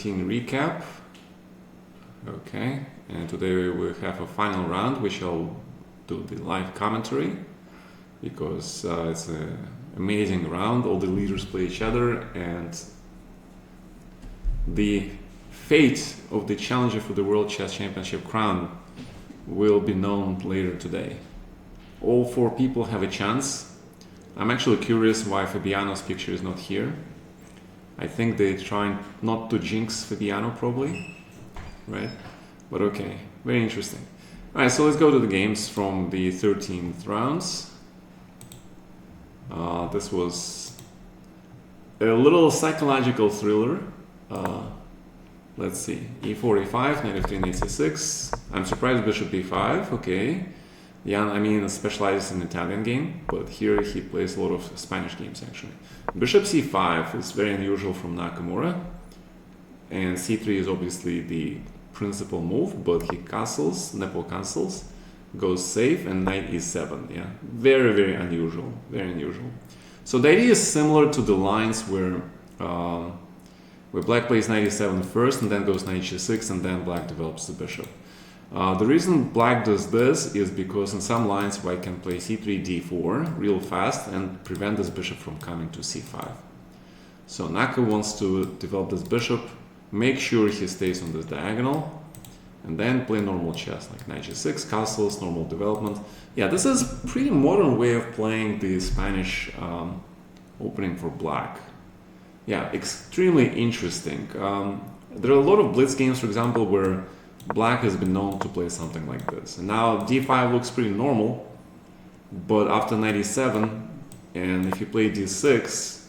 Recap. Okay, and today we have a final round which I'll do the live commentary because it's an amazing round. All the leaders play each other, and the fate of the challenger for the World Chess Championship crown will be known later today. All four people have a chance. I'm actually curious why Fabiano's picture is not here. I think they're trying not to jinx Fabiano, probably, right? But okay, very interesting. All right, so let's go to the games from the 13th rounds. This was a little psychological thriller. Let's see, e4, e5, knight f3, knight c6. I'm surprised bishop b5, okay. Jan, specializes in Italian game, but here he plays a lot of Spanish games actually. Bishop c5 is very unusual from Nakamura, and c3 is obviously the principal move, but he castles, Nepo castles, goes safe, and knight e7. Yeah, very, very unusual, very unusual. So the idea is similar to the lines where black plays knight e7 first, and then goes knight g6, and then black develops the bishop. The reason black does this is because in some lines white can play c3, d4 real fast and prevent this bishop from coming to c5. So Naka wants to develop this bishop, make sure he stays on this diagonal, and then play normal chess like knight g6, castles, normal development. Yeah, this is a pretty modern way of playing the Spanish opening for black. Yeah, extremely interesting. There are a lot of blitz games, for example, where black has been known to play something like this. And now d5 looks pretty normal, but after knight e7, and if you play d6,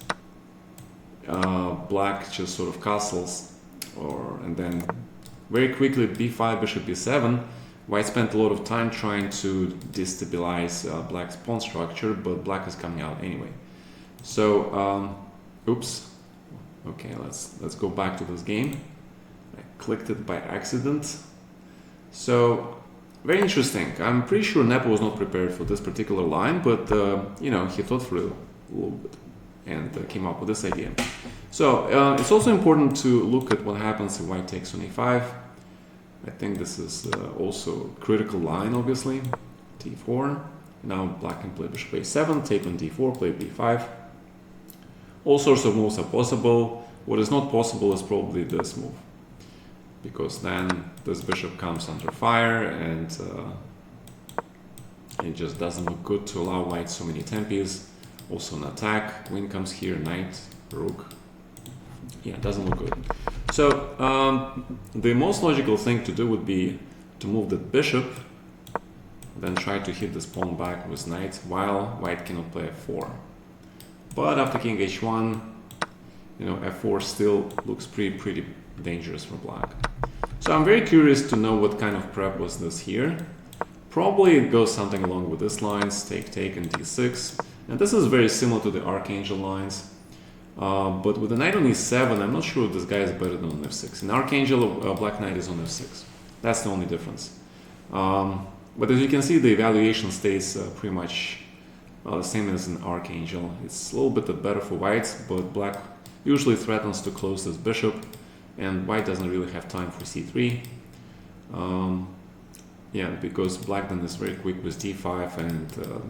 black just sort of castles, and then very quickly b5, bishop b7. White spent a lot of time trying to destabilize black's pawn structure, but black is coming out anyway. So, oops. Okay, let's go back to this game. I clicked it by accident. So, very interesting. I'm pretty sure Nepo was not prepared for this particular line, but he thought through a little bit and came up with this idea. So, it's also important to look at what happens if white takes on e5. I think this is also a critical line, obviously. d4. Now black can play bishop a7, take on d4, play b5. All sorts of moves are possible. What is not possible is probably this move, because then this bishop comes under fire, and it just doesn't look good to allow white so many tempes. Also an attack, queen comes here, knight, rook. Yeah, it doesn't look good. So the most logical thing to do would be to move the bishop, then try to hit this pawn back with knight while white cannot play f4. But after king h1, f4 still looks pretty dangerous for black. So I'm very curious to know what kind of prep was this here. Probably it goes something along with this lines, take, and d6. And this is very similar to the Archangel lines. But with the knight on e7, I'm not sure if this guy is better than on f6. In Archangel, black knight is on f6. That's the only difference. But as you can see, the evaluation stays pretty much the same as in Archangel. It's a little bit better for white, but black usually threatens to close this bishop, and white doesn't really have time for c3. Because black then is very quick with d5, and the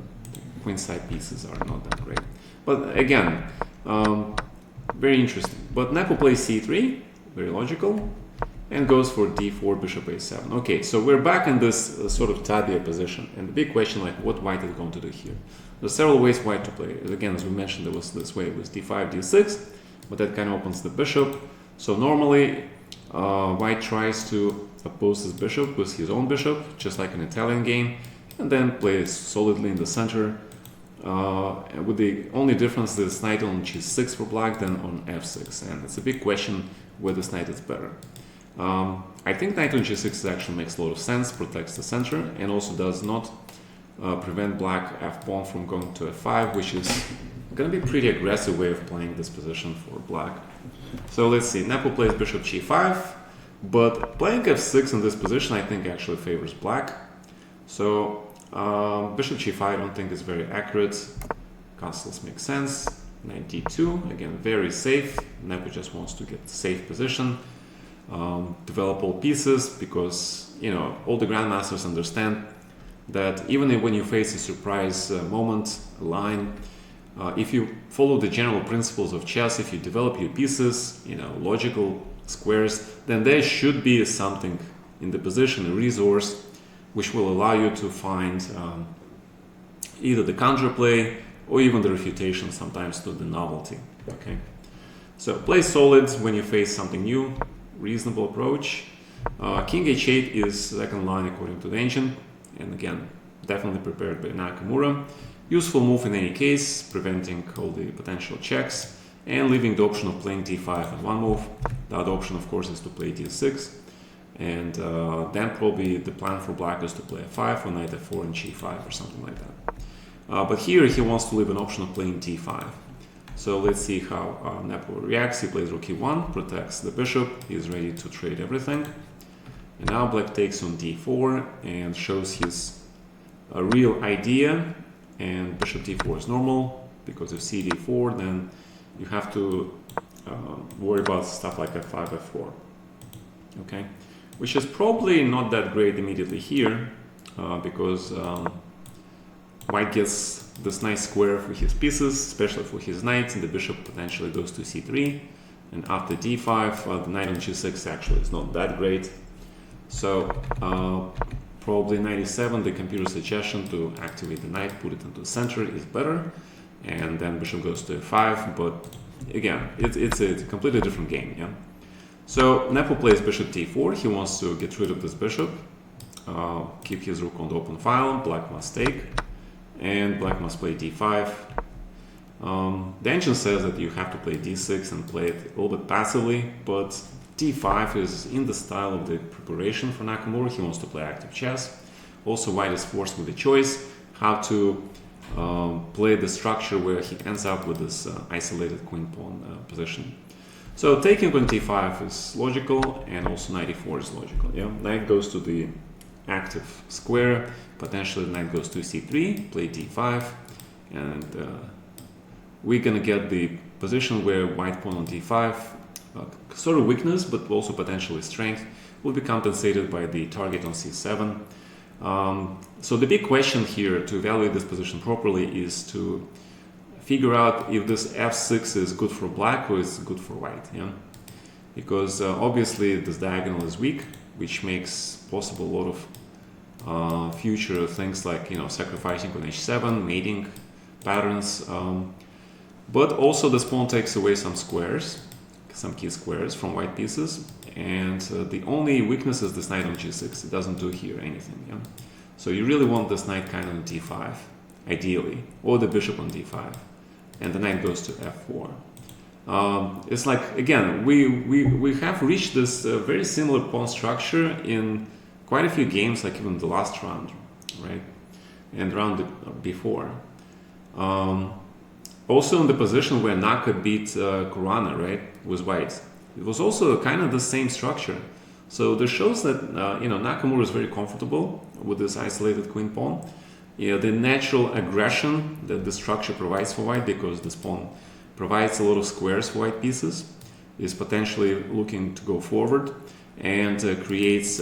queenside pieces are not that great. But again, very interesting. But Nepo plays c3, very logical, and goes for d4, bishop a7. Okay, so we're back in this sort of tabia position, and the big question, like, what white is going to do here? There's several ways white to play. Again, as we mentioned, there was this way with d5, d6, but that kind of opens the bishop. So normally, white tries to oppose his bishop with his own bishop, just like an Italian game, and then plays solidly in the center. With the only difference is knight on g6 for black than on f6, and it's a big question where this knight is better. I think knight on g6 actually makes a lot of sense, protects the center, and also does not prevent black f-pawn from going to f5, which is going to be a pretty aggressive way of playing this position for black. So let's see, Nepo plays bishop g5, but playing f6 in this position I think actually favors black. So bishop g5 I don't think is very accurate. Castles make sense. Knight d2, again very safe. Nepo just wants to get safe position. develop all pieces, because all the grandmasters understand that even when you face a surprise moment, a line, if you follow the general principles of chess, if you develop your pieces, logical squares, then there should be something in the position, a resource, which will allow you to find either the counterplay or even the refutation sometimes to the novelty. Okay, so play solid when you face something new, reasonable approach. King h8 is second line according to the engine, and again, definitely prepared by Nakamura. Useful move in any case, preventing all the potential checks and leaving the option of playing d5 in one move. The other option, of course, is to play d6, and then probably the plan for black is to play f5 or knight f4 and g5 or something like that. But here he wants to leave an option of playing d5. So let's see how Nepo reacts. He plays rook e1, protects the bishop. He's ready to trade everything. And now black takes on d4 and shows his real idea. And bishop d4 is normal, because if c d4, then you have to worry about stuff like f5, f4. Okay, which is probably not that great immediately here, because white gets this nice square for his pieces, especially for his knights, and the bishop potentially goes to c3. And after d5, the knight on g6 actually is not that great. So probably 97, the computer suggestion to activate the knight, put it into the center is better, and then bishop goes to f5. But again, it's a completely different game. Yeah. So Nepo plays bishop d4. He wants to get rid of this bishop, keep his rook on the open file. Black must take, and black must play d5. The engine says that you have to play d6 and play it a little bit passively, but d5 is in the style of the preparation for Nakamura. He wants to play active chess. Also, white is forced with a choice how to play the structure where he ends up with this isolated queen pawn position. So taking on d5 is logical, and also knight e4 is logical. Yeah, knight goes to the active square. Potentially knight goes to c3, play d5, and we're gonna get the position where white pawn on d5, sort of weakness, but also potentially strength, will be compensated by the target on c7. So the big question here to evaluate this position properly is to figure out if this f6 is good for black or is good for white. Yeah, because obviously this diagonal is weak, which makes possible a lot of future things like sacrificing on h7, mating patterns, but also this pawn takes away some squares, some key squares from white pieces, and the only weakness is this knight on g6. It doesn't do here anything. Yeah? So you really want this knight kind of on d5, ideally, or the bishop on d5, and the knight goes to f4. It's like, again, we have reached this very similar pawn structure in quite a few games, like even the last round, right, and round before. Also in the position where Naka beat Kurana, right, with white, it was also kind of the same structure. So this shows that Nakamura is very comfortable with this isolated queen pawn. The natural aggression that the structure provides for white, because this pawn provides a lot of squares for white pieces, is potentially looking to go forward and creates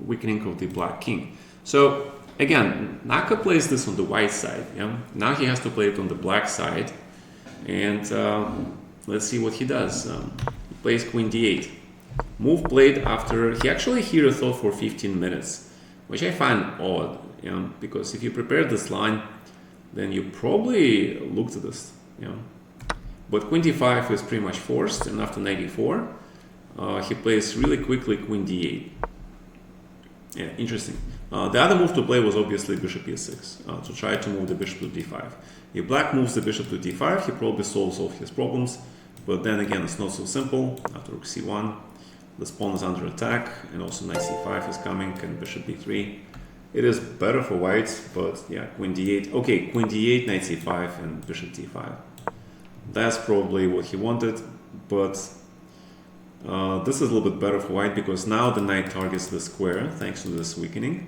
weakening of the black king. So again, Naka plays this on the white side. Yeah? Now he has to play it on the black side, and let's see what he does. He plays queen d8. Move played after he actually here thought for 15 minutes, which I find odd. Because if you prepare this line, then you probably looked at this. But queen d5 is pretty much forced, and after knight e4, he plays really quickly queen d8. Yeah, interesting. The other move to play was obviously bishop e6, to try to move the bishop to d5. If black moves the bishop to d5, he probably solves all his problems, but then again, it's not so simple. After rook c1, this pawn is under attack, and also knight c5 is coming, and bishop b3. It is better for white, but yeah, queen d8. Okay, queen d8, knight c5, and bishop d5. That's probably what he wanted, but this is a little bit better for white, because now the knight targets the square thanks to this weakening,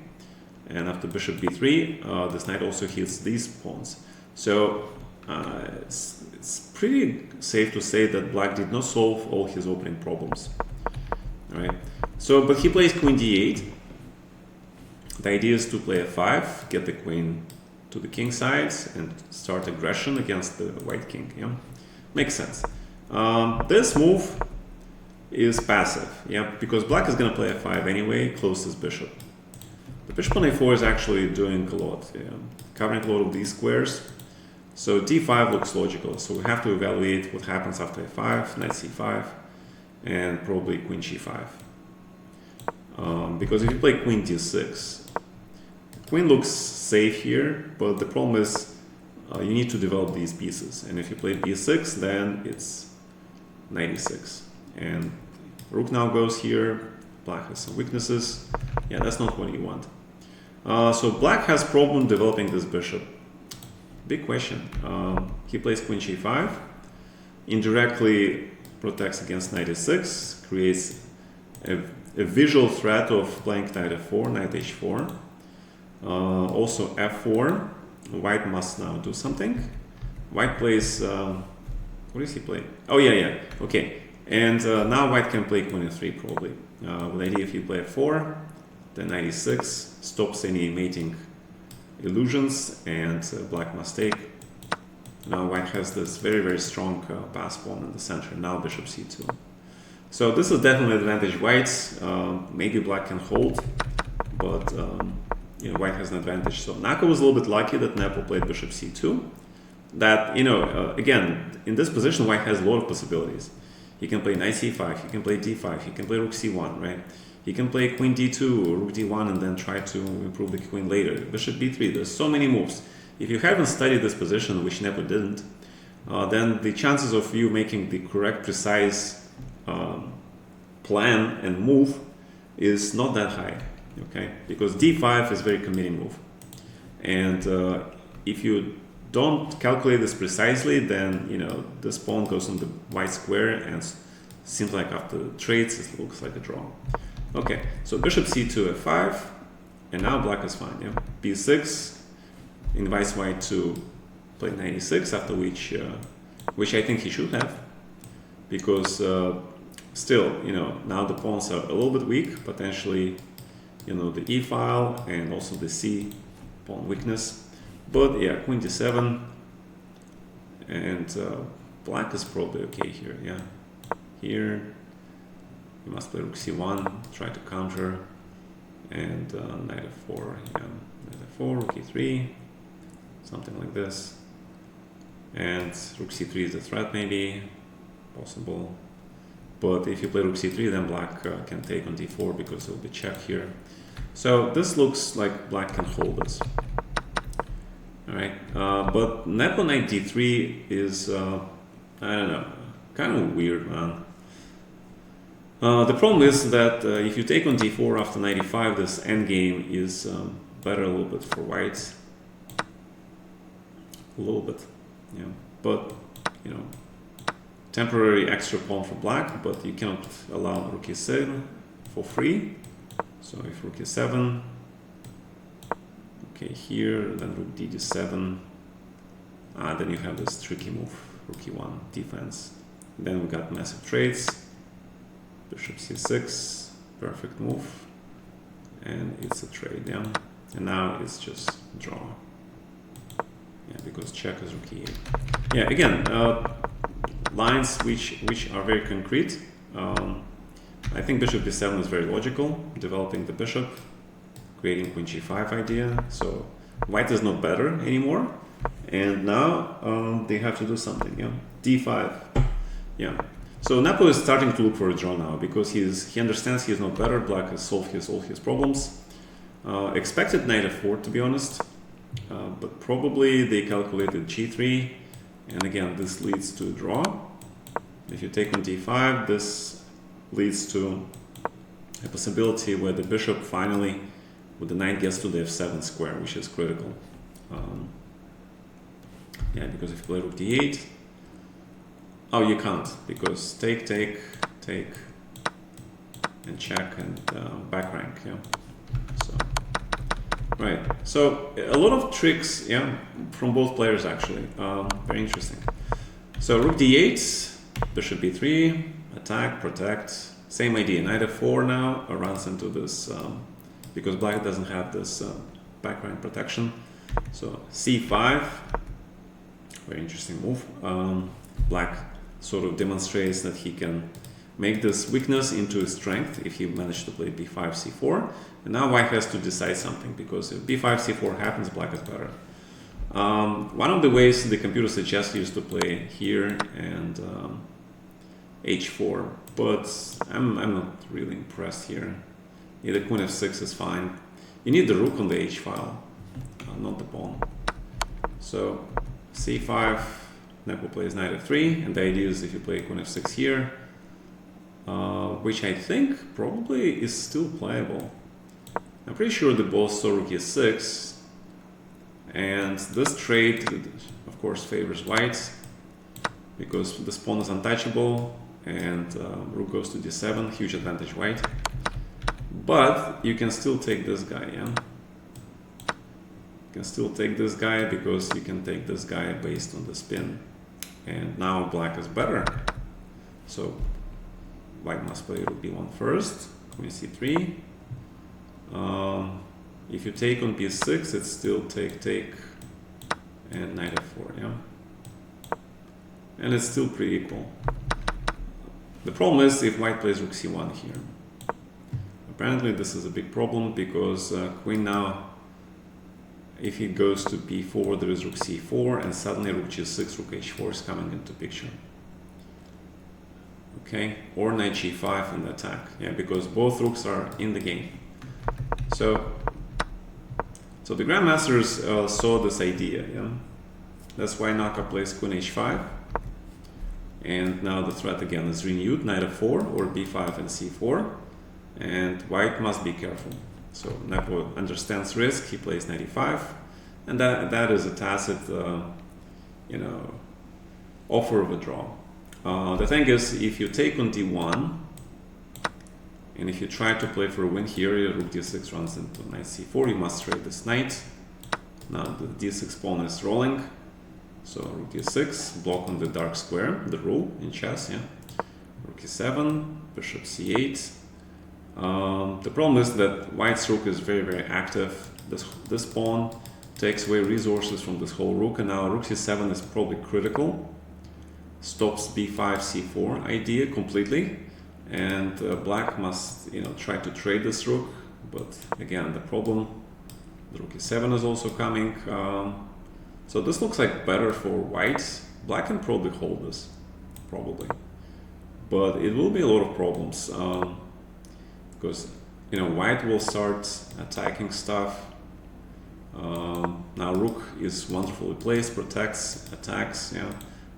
and after bishop b3, this knight also hits these pawns. So it's pretty safe to say that black did not solve all his opening problems. So, but he plays queen d8. The idea is to play f5, get the queen to the king side, and start aggression against the white king. Yeah, makes sense. This move is passive, yeah, because black is going to play f5 anyway, close his bishop. The bishop on a4 is actually doing a lot, yeah, covering a lot of these squares. So d5 looks logical, so we have to evaluate what happens after a5, knight c5, and probably queen g5. Because if you play queen d6, queen looks safe here, but the problem is you need to develop these pieces. And if you play b6, then it's knight e6. And rook now goes here, black has some weaknesses. Yeah, that's not what you want. So black has problem developing this bishop. Big question. He plays queen g5, indirectly protects against knight e6, creates a visual threat of playing knight f4, knight h4. Also f4, white must now do something. White plays, what is he playing? Oh yeah, okay. And now white can play queen f3 probably. With the idea if you play f4, then knight e6 stops any mating illusions, and black must take. Now white has this very, very strong pass pawn in the center. Now bishop c2. So this is definitely advantage white. Maybe black can hold, but you know, white has an advantage. So Nako was a little bit lucky that Nepo played bishop c2. That, you know, again, in this position, white has a lot of possibilities. He can play knight c5, he can play d5, he can play rook c1, right? He can play queen d2 or rook d1 and then try to improve the queen later. Bishop b3, there's so many moves. If you haven't studied this position, which Nepo didn't, then the chances of you making the correct, precise plan and move is not that high, okay? Because d5 is a very committing move. And if you don't calculate this precisely, then, you know, this pawn goes on the white square and seems like after the trades, it looks like a draw. Okay, so bishop c2, f5, and now black is fine, yeah? b6 invites white to play knight e6, after which I think he should have, because still, you know, now the pawns are a little bit weak, potentially, you know, the e file and also the c pawn weakness. But yeah, queen d7, and black is probably okay here, yeah? Here, you must play rook c1, try to counter, and knight f4, yeah, knight f4, rook e3, something like this. And rook c3 is a threat maybe, possible. But if you play rook c3, then black can take on d4 because it will be check here. So this looks like black can hold this. Alright, but Nepo knight d3 is, I don't know, kind of weird, man. The problem is that if you take on d4 after knight e5, this endgame is better a little bit for white. A little bit, yeah. But, you know, temporary extra pawn for black, but you cannot allow rook e7 for free. So if rook e7, okay, here, then rook d7, then you have this tricky move, rook e1, defense. Then we got massive trades, bishop c6, perfect move, and it's a trade, yeah. And now it's just draw, yeah, because check is rook e8. Yeah, again, lines which are very concrete. I think bishop d7 is very logical, developing the bishop, creating queen g5 idea. So white is not better anymore, and now they have to do something, yeah. d5, yeah. So Nepo is starting to look for a draw now because he understands he's not better. Black has solved all his problems. Expected knight f4, to be honest, but probably they calculated g3, and again this leads to a draw. If you take on d5, this leads to a possibility where the bishop finally, with the knight, gets to the f7 square, which is critical. Yeah, because if you play rook d8, oh, you can't, because take, and check, and back rank, yeah. So, right. So a lot of tricks, yeah, from both players actually. Very interesting. So rook d8, bishop b3, attack, protect, Same idea, knight f4 now runs into this, because black doesn't have this back rank protection. So c5, very interesting move. Black sort of demonstrates that he can make this weakness into a strength if he managed to play b5, c4. And now white has to decide something, because if b5, c4 happens, black is better. One of the ways the computer suggests you is to play here and h4, but I'm not really impressed here. Either queen f6 is fine. You need the rook on the h file, not the pawn. So c5, Nepo plays knight f3, and the idea is if you play queen f6 here, which I think probably is still playable. I'm pretty sure the both saw rook e6, and this trade, of course, favors white because this pawn is untouchable, and rook goes to d7, huge advantage white. But you can still take this guy, yeah? You can still take this guy because you can take this guy based on the spin. And now black is better. So white must play rook b1 first, queen c3. If you take on b6, it's still take, and knight f4, yeah? And it's still pretty equal. The problem is if white plays rook c1 here. Apparently this is a big problem because queen now, if he goes to b4, there is rook c4, and suddenly rook g6, rook h4 is coming into picture. Okay, or knight g5 in the attack, yeah, because both rooks are in the game. So the grandmasters saw this idea, yeah. That's why Naka plays queen h5, and now the threat again is renewed, knight f4 or b5 and c4, and white must be careful. So Nepo understands risk, he plays knight e5, and that is a tacit, offer of a draw. The thing is, if you take on d1, and if you try to play for a win here, rook d6 runs into knight c4, you must trade this knight. Now the d6 pawn is rolling, so rook d6, block on the dark square, the rule in chess, yeah. Rook e7, bishop c8. The problem is that white's rook is very, very active. This pawn takes away resources from this whole rook, and now rook c7 is probably critical. Stops b5, c4 idea completely, and black must try to trade this rook, but again the problem, the rook e7 is also coming. So this looks like better for white. Black can probably hold this, probably, but it will be a lot of problems. Because white will start attacking stuff. Now rook is wonderfully placed, protects, attacks, yeah.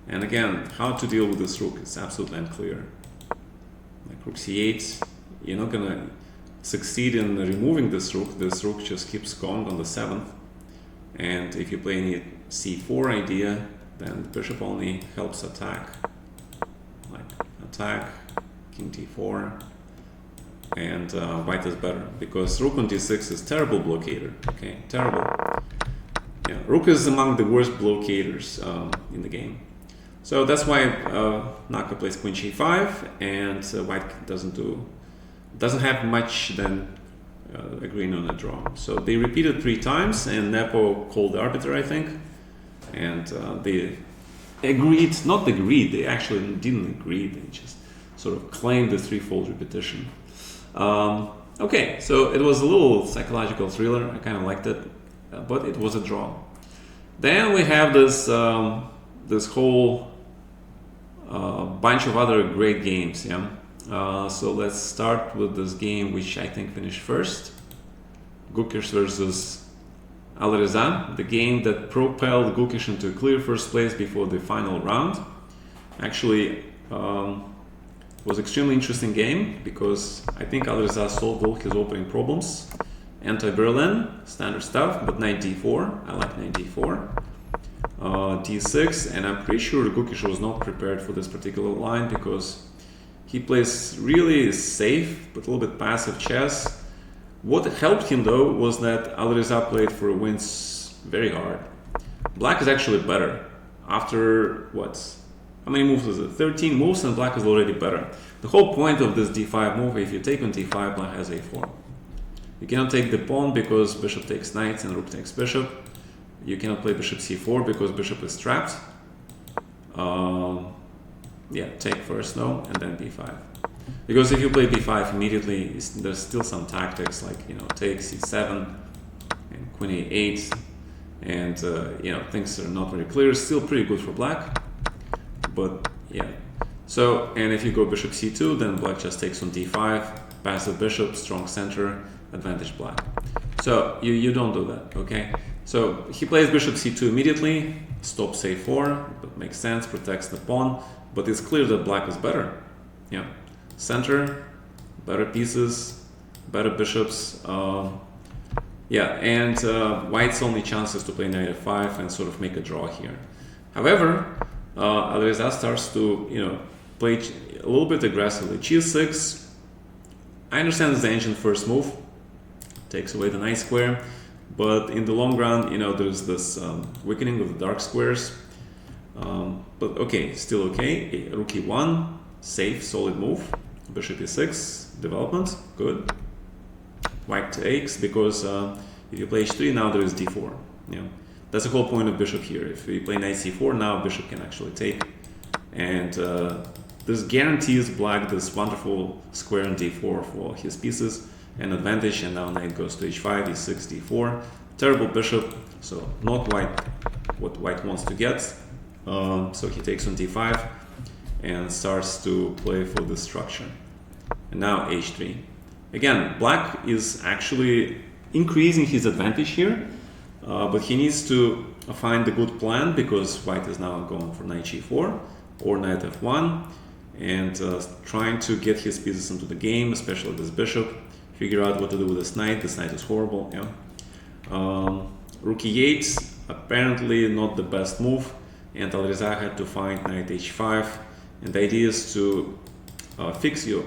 And again, how to deal with this rook is absolutely unclear. Like rook c8, you're not gonna succeed in removing this rook. This rook just keeps going on the 7th. And if you play any c4 idea, then the bishop only helps attack. Like attack, king d4. And white is better because rook on d6 is terrible blockader. Okay, terrible. Yeah, rook is among the worst blockaders in the game. So that's why Naka plays queen g5, and white doesn't have much than agreeing on a draw. So they repeated 3 times, and Nepo called the arbiter, I think, and they agreed. Not agreed. They actually didn't agree. They just sort of claimed the 3-fold repetition. Okay, so it was a little psychological thriller. I kind of liked it, but it was a draw. Then we have this this whole bunch of other great games. Yeah. So let's start with this game, which I think finished first. Gukish versus Alireza, the game that propelled Gukish into a clear first place before the final round. Actually, was extremely interesting game because I think Alireza solved all his opening problems. Anti-Berlin, standard stuff, but knight d4, I like knight d4. d6, and I'm pretty sure Gukish was not prepared for this particular line because he plays really safe but a little bit passive chess. What helped him though was that Alireza played for wins very hard. Black is actually better. After what? How many moves is it? 13 moves, and black is already better. The whole point of this d5 move, if you take on d5, black has a4. You cannot take the pawn because bishop takes knight and rook takes bishop. You cannot play bishop c4 because bishop is trapped. Yeah, take first, no, and then b5. Because if you play b5 immediately, there's still some tactics like, you know, take c7 and queen a8, and you know, things are not very clear. Still pretty good for black, but yeah. So, and if you go bishop c2, then black just takes on d5, passive bishop, strong center, advantage black. So you don't do that, okay? So he plays bishop c2 immediately, stops a4, but makes sense, protects the pawn, but it's clear that black is better. Yeah, center, better pieces, better bishops. Yeah, and white's only chance is to play knight f5 and sort of make a draw here. However, Alireza starts to, you know, play a little bit aggressively. G6, I understand it's the ancient first move, takes away the knight square, but in the long run, you know, there's this weakening of the dark squares. But okay, still okay. Rook e1, safe, solid move. Bishop e6, development, good. White takes because if you play h3, now there is d4. Yeah, that's the whole point of bishop here. If you play knight c4, now bishop can actually take, and this guarantees black this wonderful square in d4 for his pieces, an advantage. And now knight goes to h5, e6, d4. Terrible bishop, so not what white wants to get. So he takes on d5 and starts to play for this structure. And now h3. Again, black is actually increasing his advantage here, but he needs to find a good plan because white is now going for knight g4 or knight f1 and trying to get his pieces into the game, especially this bishop. Figure out what to do with this knight. This knight is horrible. Yeah. Rook e8, apparently not the best move, and Alireza had to find knight h5, and the idea is to fix your,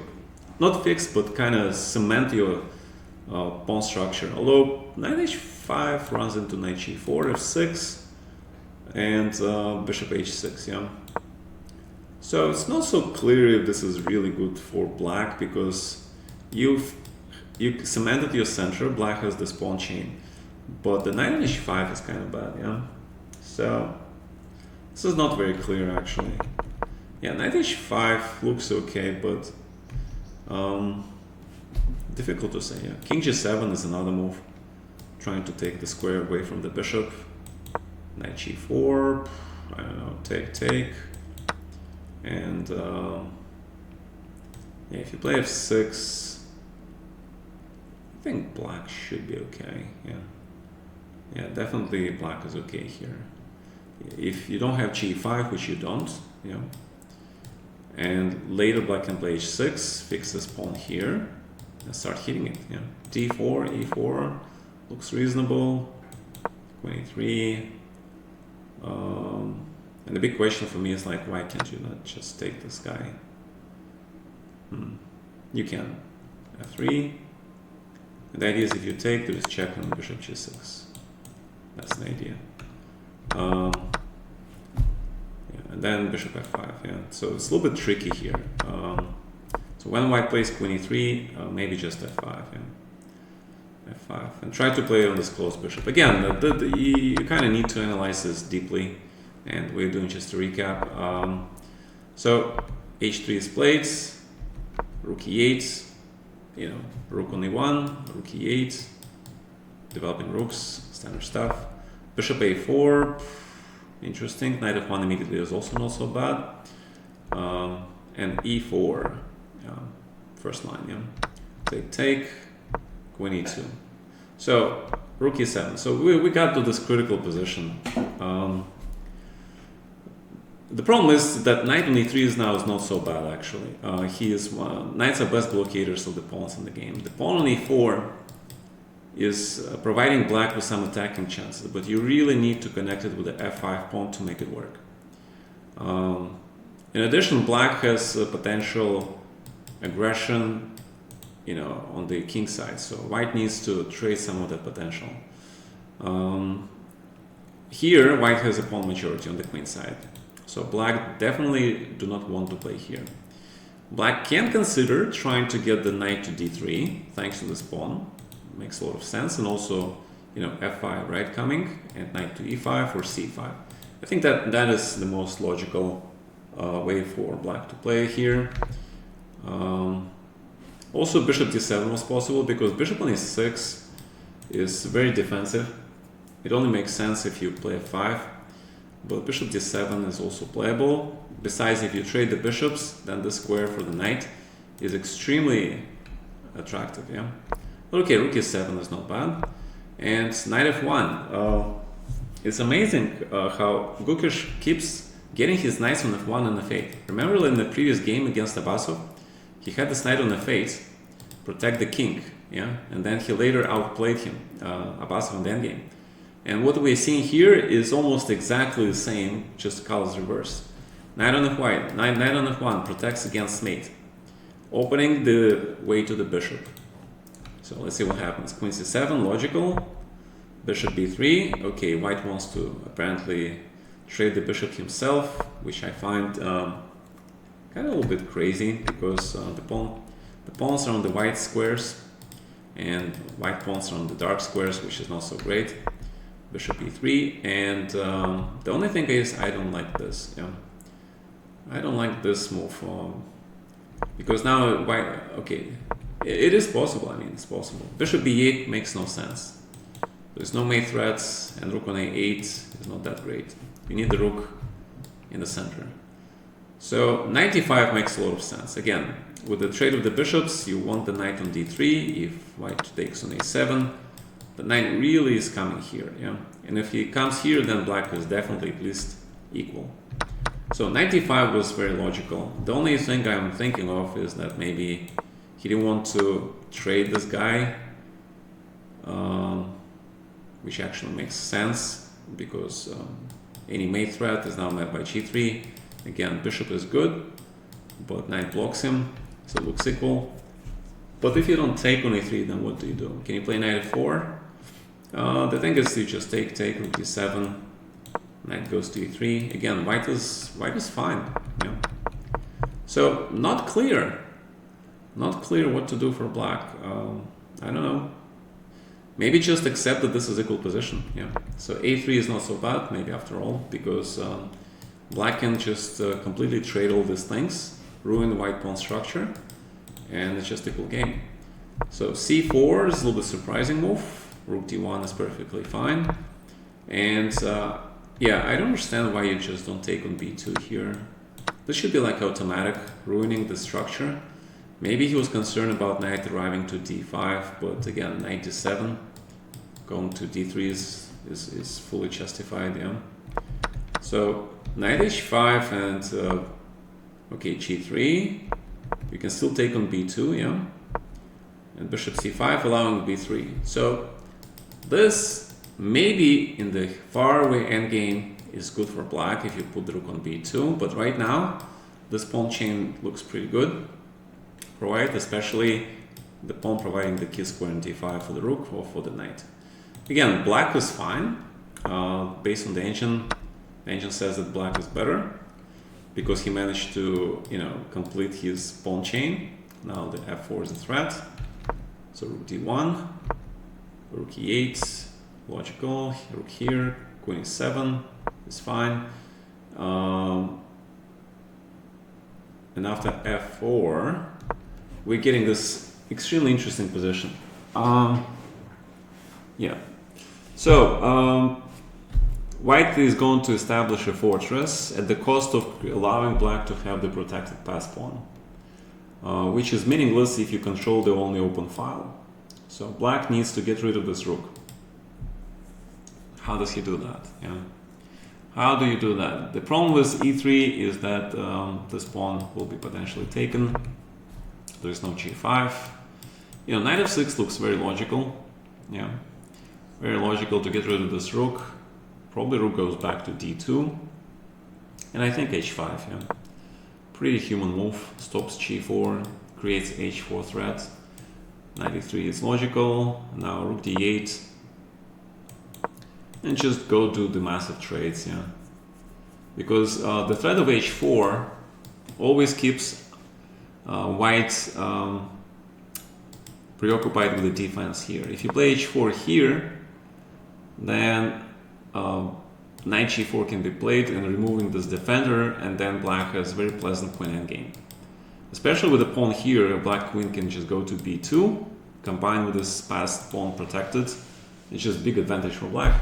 not fix, but kind of cement your pawn structure. Although knight h5 runs into knight g4, f6, and bishop h6, yeah. So it's not so clear if this is really good for black because you cemented your center. Black has this pawn chain, but the knight on h5 is kind of bad, yeah. So this is not very clear actually. Yeah, knight h5 looks okay, but difficult to say. Yeah, king g7 is another move, trying to take the square away from the bishop. Knight g4, I don't know, take, and yeah, if you play f6, I think black should be okay. Yeah, definitely black is okay here. If you don't have g5, which you don't, yeah, and later black can play h6, fix this pawn here, and start hitting it. Yeah, d4, e4 looks reasonable. Queen e3. And the big question for me is like, why can't you not just take this guy? You can. f3. And the idea is if you take, there is check on bishop g6. That's the idea. Yeah, and then bishop f5. Yeah, so it's a little bit tricky here. So when white plays queen e3, maybe just f5. Yeah, f5, and try to play on this closed bishop. Again, you kind of need to analyze this deeply, and we're doing just a recap. So h3 is played, rook e8. You know, rook on e1, rook e8, developing rooks, standard stuff. Bishop a4, interesting. Knight f1 immediately is also not so bad. And e4, first line, yeah. Take, queen e2. So rook e7. So we got to this critical position. The problem is that knight on e3 is not so bad actually. Knights are best blockaders of the pawns in the game. The pawn on e4 is providing black with some attacking chances, but you really need to connect it with the f5 pawn to make it work. In addition, black has potential aggression, you know, on the king side, so white needs to trade some of that potential. Here, white has a pawn majority on the queen side. So black definitely do not want to play here. Black can consider trying to get the knight to d3 thanks to this pawn. Makes a lot of sense. And also, you know, f5, right, coming, and knight to e5 or c5. I think that is the most logical way for black to play here. Also, bishop d7 was possible because bishop on e6 is very defensive. It only makes sense if you play f5, but bishop d7 is also playable. Besides, if you trade the bishops, then the square for the knight is extremely attractive, yeah. But okay, rook e7 is not bad. And knight f1. It's amazing how Gukish keeps getting his knights on f1 and f8. Remember in the previous game against Abasov, he had this knight on f8, protect the king, yeah, and then he later outplayed him, Abasov in the endgame. And what we're seeing here is almost exactly the same, just colors reversed. Knight on f1, knight on f1 protects against mate, opening the way to the bishop. So let's see what happens. Queen c7, logical. Bishop b3. Okay, white wants to apparently trade the bishop himself, which I find kind of a little bit crazy because the pawns are on the white squares and white pawns are on the dark squares, which is not so great. Bishop e3, and the only thing is I don't like this. Yeah, I don't like this move because now white. Okay, it is possible. I mean, it's possible. Bishop b8 makes no sense. There's no mate threats, and rook on a8 is not that great. You need the rook in the center. So knight e5 makes a lot of sense. Again, with the trade of the bishops, you want the knight on d3. If white takes on a7, the knight really is coming here, yeah. And if he comes here, then black is definitely at least equal. So knight e5 was very logical. The only thing I'm thinking of is that maybe he didn't want to trade this guy, which actually makes sense because any mate threat is now met by g3. Again, bishop is good, but knight blocks him, so it looks equal. But if you don't take on a3, then what do you do? Can you play knight f4? The thing is, you just take rook d7, knight goes to e3. Again, white is fine. Yeah. So not clear what to do for black. I don't know. Maybe just accept that this is equal position. Yeah. So a3 is not so bad, maybe after all, because black can just completely trade all these things, ruin the white pawn structure, and it's just equal game. So c4 is a little bit surprising move. Rook d1 is perfectly fine. And yeah, I don't understand why you just don't take on b2 here. This should be like automatic, ruining the structure. Maybe he was concerned about knight arriving to d5, but again, knight d7, going to d3 is fully justified, yeah. So knight h5 and okay, g3. You can still take on b2, yeah. And bishop c5 allowing b3. So this maybe in the faraway endgame is good for black if you put the rook on b2, but right now this pawn chain looks pretty good for white, especially the pawn providing the key square in d5 for the rook or for the knight. Again, black is fine. Based on the engine says that black is better because he managed to, you know, complete his pawn chain. Now the f4 is a threat. So rook d1, rook e8, logical, rook here, queen e7 is fine. And after f4, we're getting this extremely interesting position. Yeah. So white is going to establish a fortress at the cost of allowing black to have the protected pass pawn, which is meaningless if you control the only open file. So black needs to get rid of this rook. How does he do that? Yeah. How do you do that? The problem with e3 is that this pawn will be potentially taken. There is no g5. You know, knight f6 looks very logical. Yeah, very logical to get rid of this rook. Probably rook goes back to d2. And I think h5, yeah. Pretty human move. Stops g4, creates h4 threat. Knight e3 is logical. Now rook d8. And just go do the massive trades, yeah. Because the threat of h4 always keeps White preoccupied with the defense here. If you play h4 here, then knight g4 can be played and removing this defender, and then black has very pleasant queen endgame. Especially with the pawn here, black queen can just go to b2, combined with this passed pawn protected. It's just big advantage for black.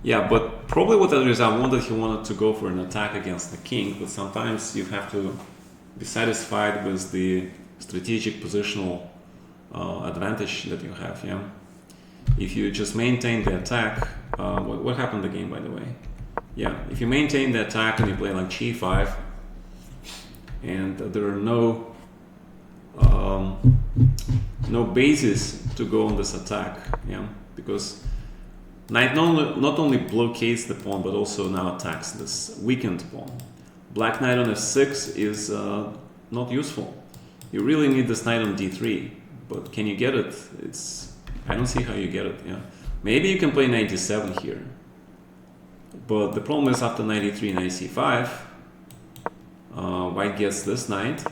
Yeah, but probably what that is, I wanted he wanted to go for an attack against the king, but sometimes you have to be satisfied with the strategic positional advantage that you have. Yeah, if you just maintain the attack, what happened in the game, by the way? Yeah, if you maintain the attack and you play like g5, and there are no basis to go on this attack, yeah, because knight not only blockades the pawn, but also now attacks this weakened pawn. Black knight on f6 is not useful. You really need this knight on d3, but can you get it? I don't see how you get it. Yeah, maybe you can play knight d7 here, but the problem is after knight e3, knight c5, white gets this knight,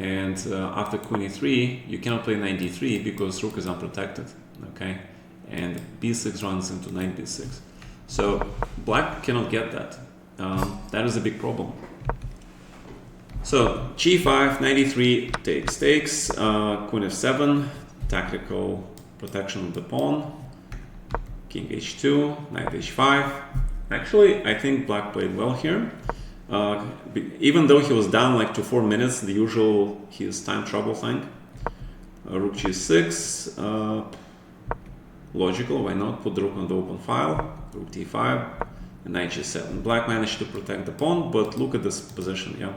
and after queen e3, you cannot play knight d3 because rook is unprotected. Okay. And b6 runs into knight b6. So black cannot get that. That is a big problem. So g5, knight e3 takes, queen f7, tactical protection of the pawn, king h2, knight h5. Actually, I think black played well here. Even though he was down like to 4 minutes, the usual his time trouble thing. Rook g6. Logical, why not? Put the rook on the open file, rook d5, and knight g7. Black managed to protect the pawn, but look at this position, yeah.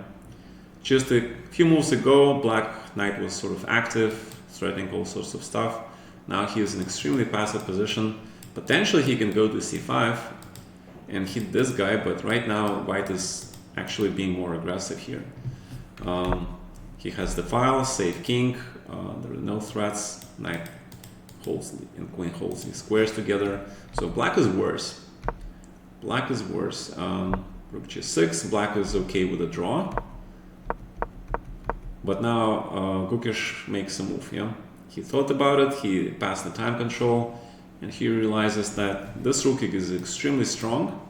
Just a few moves ago, black knight was sort of active, threatening all sorts of stuff. Now he is in extremely passive position. Potentially he can go to c5 and hit this guy, but right now white is actually being more aggressive here. He has the file, save king, there are no threats, knight holds and queen holds these squares together. So black is worse. Black is worse. Rook g6. Black is okay with a draw. But now Gukesh makes a move. Yeah, he thought about it. He passed the time control, and he realizes that this rook is extremely strong.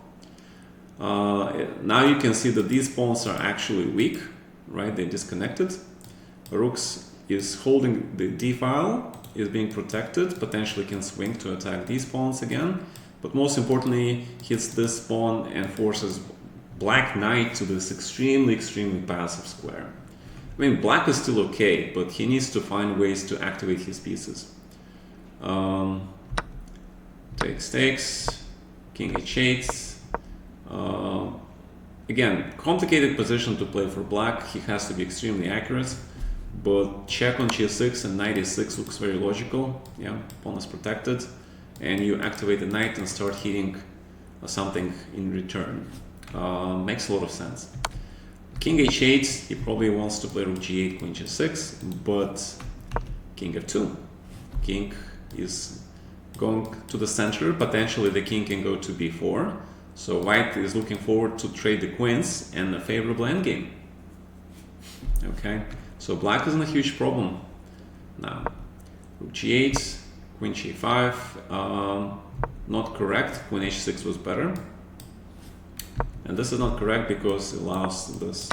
Now you can see that these pawns are actually weak, right? They're disconnected. Rooks is holding the d file, is being protected, potentially can swing to attack these pawns again, but most importantly hits this pawn and forces black knight to this extremely passive square. I mean, black is still okay, but he needs to find ways to activate his pieces. Takes, king h8. Again, complicated position to play for black. He has to be extremely accurate. But check on g6 and knight e6 looks very logical. Yeah, pawn is protected, and you activate the knight and start hitting something in return. Makes a lot of sense. King h8, he probably wants to play rook g8, queen g6, but king f2. King is going to the center. Potentially the king can go to b4. So white is looking forward to trade the queens and a favorable endgame. Okay. So black is in a huge problem now. Rook g8, queen g5, not correct. Queen h6 was better. And this is not correct because it allows this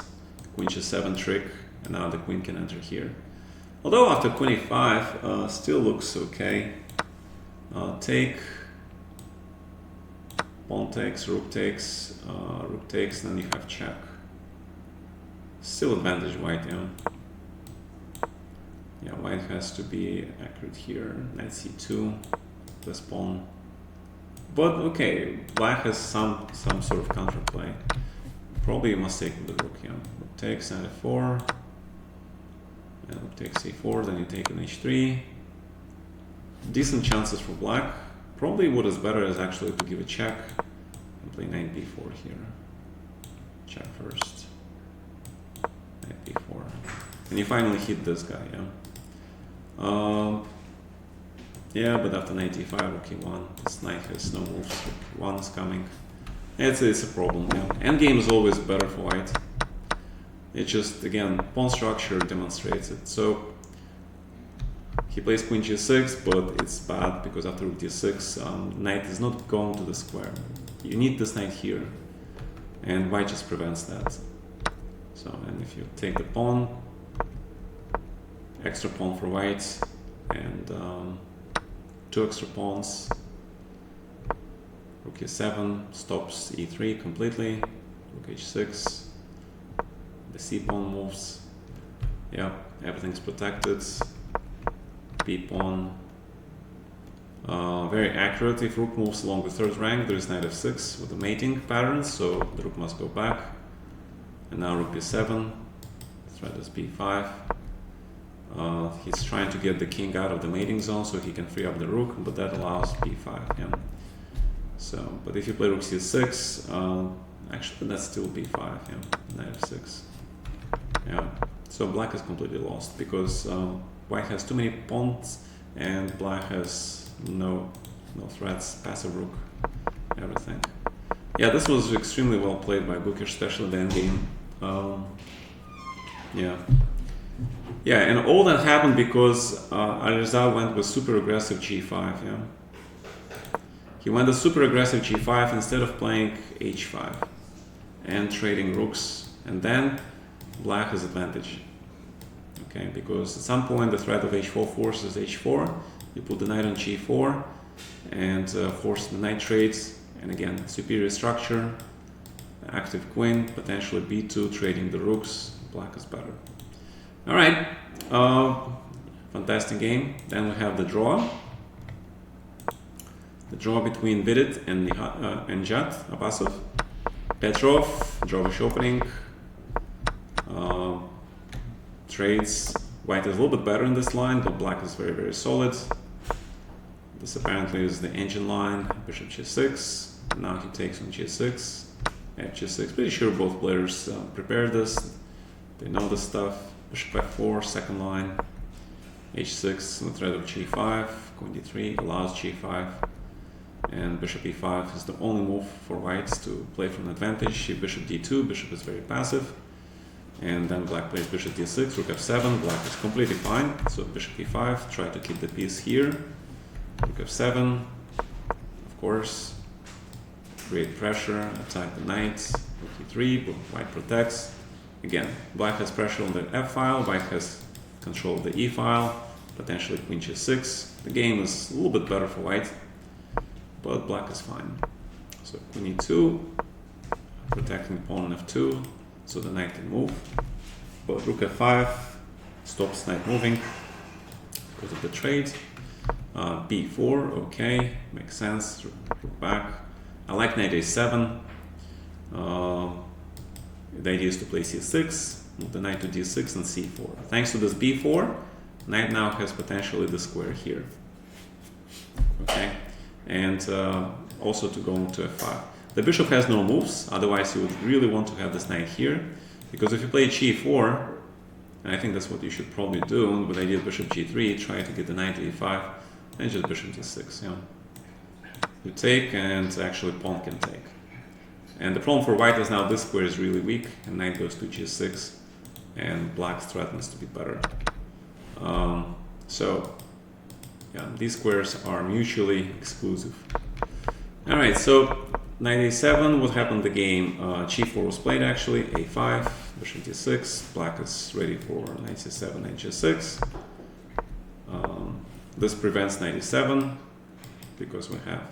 queen g7 trick, and now the queen can enter here. Although after queen e5, still looks okay. Take, pawn takes, rook takes, then you have check. Still advantage white, yeah. Yeah, white has to be accurate here. Knight c2, this pawn. But okay, black has some sort of counterplay. Probably a mistake with the rook, yeah. Rook takes, knight f4. And rook takes c4, then you take an h3. Decent chances for black. Probably what is better is actually to give a check and play knight b4 here. Check first. Knight b4. And you finally hit this guy, yeah. Yeah, but after knight e5, rook e1, this knight has no moves, rook e1 is coming. It's a problem. Yeah. Endgame is always better for white. It's just, again, pawn structure demonstrates it. So he plays queen g6, but it's bad because after rook d6, knight is not going to the square. You need this knight here, and white just prevents that. So, and if you take the pawn, extra pawn for white, and 2 extra pawns. Rook e7 stops e3 completely. Rook h6. The c pawn moves. Yeah, everything's protected. B pawn. Very accurate. If rook moves along the third rank, there is knight f6 with the mating pattern, so the rook must go back. And now rook b7. Threat is b5. He's trying to get the king out of the mating zone so he can free up the rook, but that allows b5. Yeah. So, but if you play rook c6, actually that's still b5. Yeah, knight f6. Yeah. So black is completely lost because white has too many pawns and black has no threats. Passive rook, everything. Yeah, this was extremely well played by Bukic, especially the endgame. Yeah. Yeah, and all that happened because Arizal went with super aggressive g5, yeah. He went a super aggressive g5 instead of playing h5 and trading rooks, and then black has advantage. Okay, because at some point the threat of h4 forces h4, you put the knight on g4 and force the knight trades, and again, superior structure, active queen, potentially b2, trading the rooks, black is better. All right, fantastic game. Then we have the draw. The draw between Vidit and Jat Abbasov. Petrov, drawish opening. Trades. White is a little bit better in this line, but black is very, very solid. This apparently is the engine line. Bishop g6. Now he takes on g6. F6. Pretty sure both players prepared this. They know this stuff. Bishop f4, second line, h6, the threat of g5, queen d3 allows g5, and bishop e5 is the only move for whites to play from advantage. If bishop d2, bishop is very passive, and then black plays bishop d6, rook f7, black is completely fine, so bishop e5, try to keep the piece here, rook f7, of course, create pressure, attack the knight, rook e3, but white protects. Again, black has pressure on the f file, white has control of the e file, potentially queen g6. The game is a little bit better for white, but black is fine. So queen e2, protecting the pawn on f2, so the knight can move. But rook f5 stops knight moving because of the trade. b4, okay, makes sense, rook back. I like knight a7. The idea is to play c6, move the knight to d6 and c4. Thanks to this b4, knight now has potentially the square here. Okay, and also to go to f5. The bishop has no moves, otherwise you would really want to have this knight here, because if you play g4, and I think that's what you should probably do, with the idea of bishop g3, try to get the knight to e5, and just bishop d6. Yeah. You take, and actually pawn can take. And the problem for white is now this square is really weak, and knight goes to g6, and black threatens to be better. So, yeah, these squares are mutually exclusive. All right, so knight a7, what happened in the game? g4 was played actually, a5, bishop d6, black is ready for knight c7, knight g6. This prevents knight e7, because we have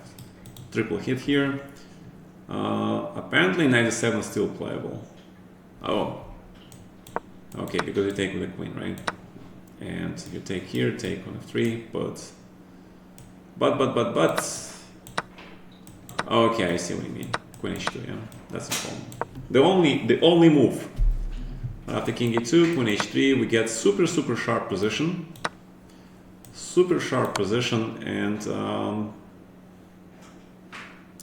triple hit here. Apparently knight e7 is still playable. Oh, okay, because you take with the queen, right? And you take here, take on f3, but. Okay, I see what you mean. Queen h2, yeah, that's the problem. The only move. After king e2, queen h3, we get super sharp position. Super sharp position, and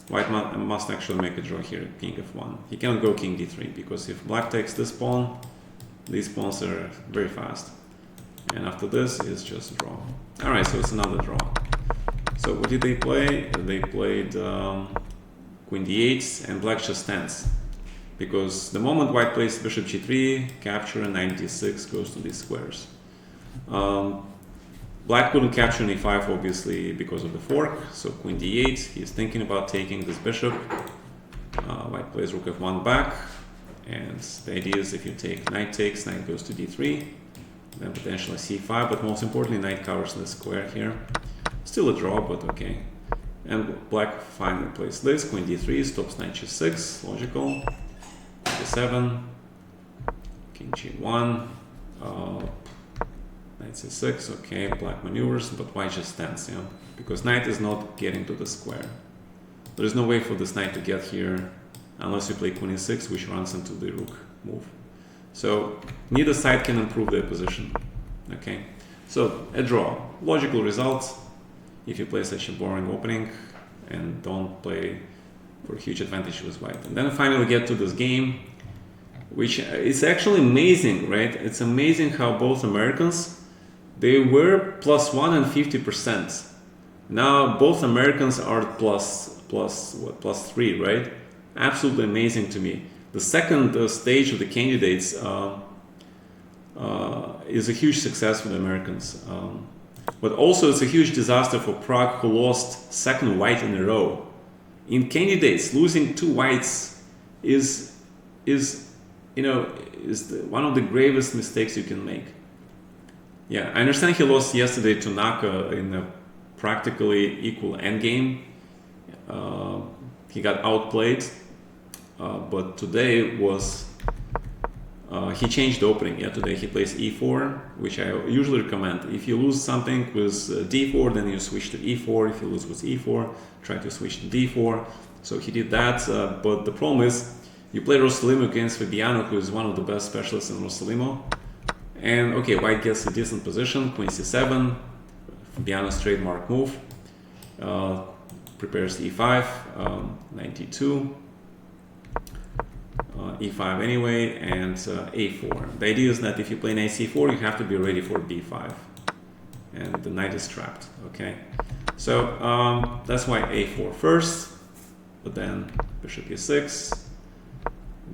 white must actually make a draw here, king f1. He cannot go king d3, because if black takes this pawn, these pawns are very fast. And after this is just a draw. Alright, so it's another draw. So what did they play? They played queen queen d8, and black just stands. Because the moment white plays bishop g3, capture, and knight d6 goes to these squares. Black couldn't capture an e5, obviously, because of the fork, so queen d8, he's thinking about taking this bishop. White plays rook f1 back, and the idea is if you take knight takes, knight goes to d3, then potentially c5, but most importantly, knight covers the square here. Still a draw, but okay. And black finally plays this, queen d3, stops knight g6, logical. G7, king g1, knight c6, okay, black maneuvers, but white just stands, yeah, because knight is not getting to the square. There is no way for this knight to get here unless you play queen e6, which runs into the rook move. So neither side can improve their position, okay. So a draw, logical result if you play such a boring opening and don't play for a huge advantage with white. And then finally get to this game, which is actually amazing, right? It's amazing how both Americans, they were +1 and 50%. Now both Americans are plus 3, right? Absolutely amazing to me. The second stage of the candidates is a huge success for the Americans. But also it's a huge disaster for Prague, who lost second white in a row. In candidates, losing 2 whites is one of the gravest mistakes you can make. Yeah, I understand he lost yesterday to Naka in a practically equal endgame. He got outplayed, but today was he changed the opening. Yeah, today he plays e4, which I usually recommend. If you lose something with d4, then you switch to e4. If you lose with e4, try to switch to d4. So he did that, but the problem is you play Rossolimo against Fabiano, who is one of the best specialists in Rossolimo. And okay, white gets a decent position, queen c7, Fabiano's trademark move. Prepares e5, knight d2, e5 anyway, and a4. The idea is that if you play knight c4, you have to be ready for b5, and the knight is trapped. Okay, so that's why a4 first, but then bishop e6,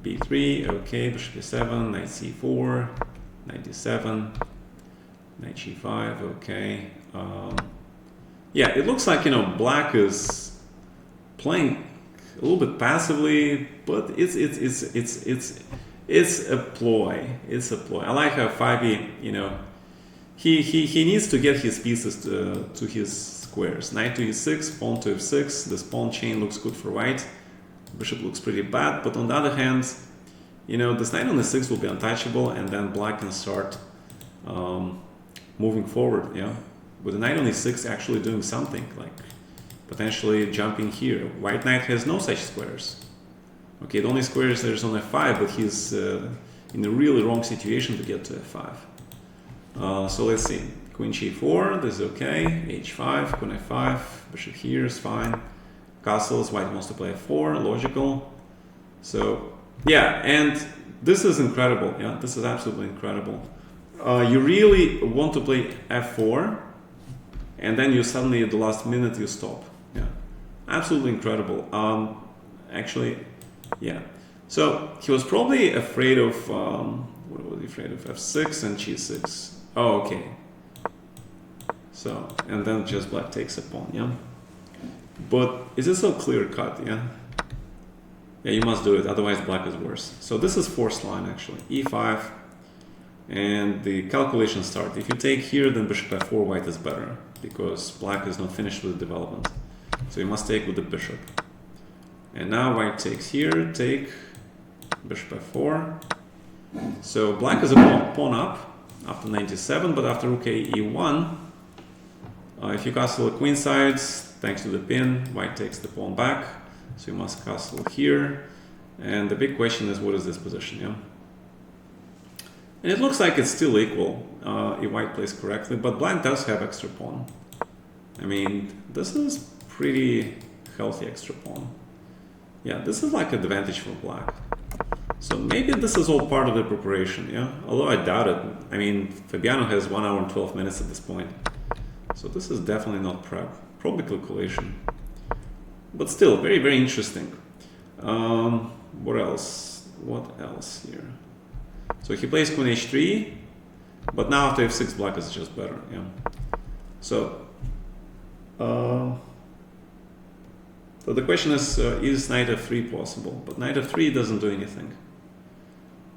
b3. Okay, bishop e7, knight c4, knight d7, knight g5. Okay. Yeah, it looks like, black is playing a little bit passively, but it's a ploy. It's a ploy. I like how Fabi, he needs to get his pieces to his squares. Knight to e6, pawn to f6. This pawn chain looks good for white. Bishop looks pretty bad, but on the other hand, this knight on e6 will be untouchable, and then black can start moving forward. Yeah. With the knight on e6 actually doing something, like potentially jumping here. White knight has no such squares. Okay, the only squares there's on f5, but he's in a really wrong situation to get to f5. So let's see. Queen g4, this is okay. h5, queen f5, bishop here is fine. Castles, white wants to play f4, logical. So yeah, and this is incredible. Yeah, this is absolutely incredible. You really want to play f4, and then you suddenly at the last minute you stop. Yeah, absolutely incredible. Actually, yeah. So he was probably afraid of what was he afraid of? F6 and g6. Oh, okay. So and then just black takes a pawn. Yeah. But is it so clear cut? Yeah. Yeah, you must do it. Otherwise, black is worse. So this is forced line actually. E5. And the calculations start. If you take here, then bishop f4, white is better, because black is not finished with the development. So you must take with the bishop. And now white takes here, take bishop f4. So black is a pawn up after 97, but after rook a e1, if you castle a queen side, thanks to the pin, white takes the pawn back. So you must castle here. And the big question is, what is this position? Yeah. And it looks like it's still equal if white plays correctly, but black does have extra pawn. I mean, this is pretty healthy extra pawn. Yeah, this is like an advantage for black. So maybe this is all part of the preparation, yeah? Although I doubt it. I mean, Fabiano has 1 hour and 12 minutes at this point. So this is definitely not prep, probably calculation. But still, very, very interesting. What else? What else here? So he plays queen h3, but now after f6, black is just better. Yeah. So the question is knight f3 possible? But knight f3 doesn't do anything.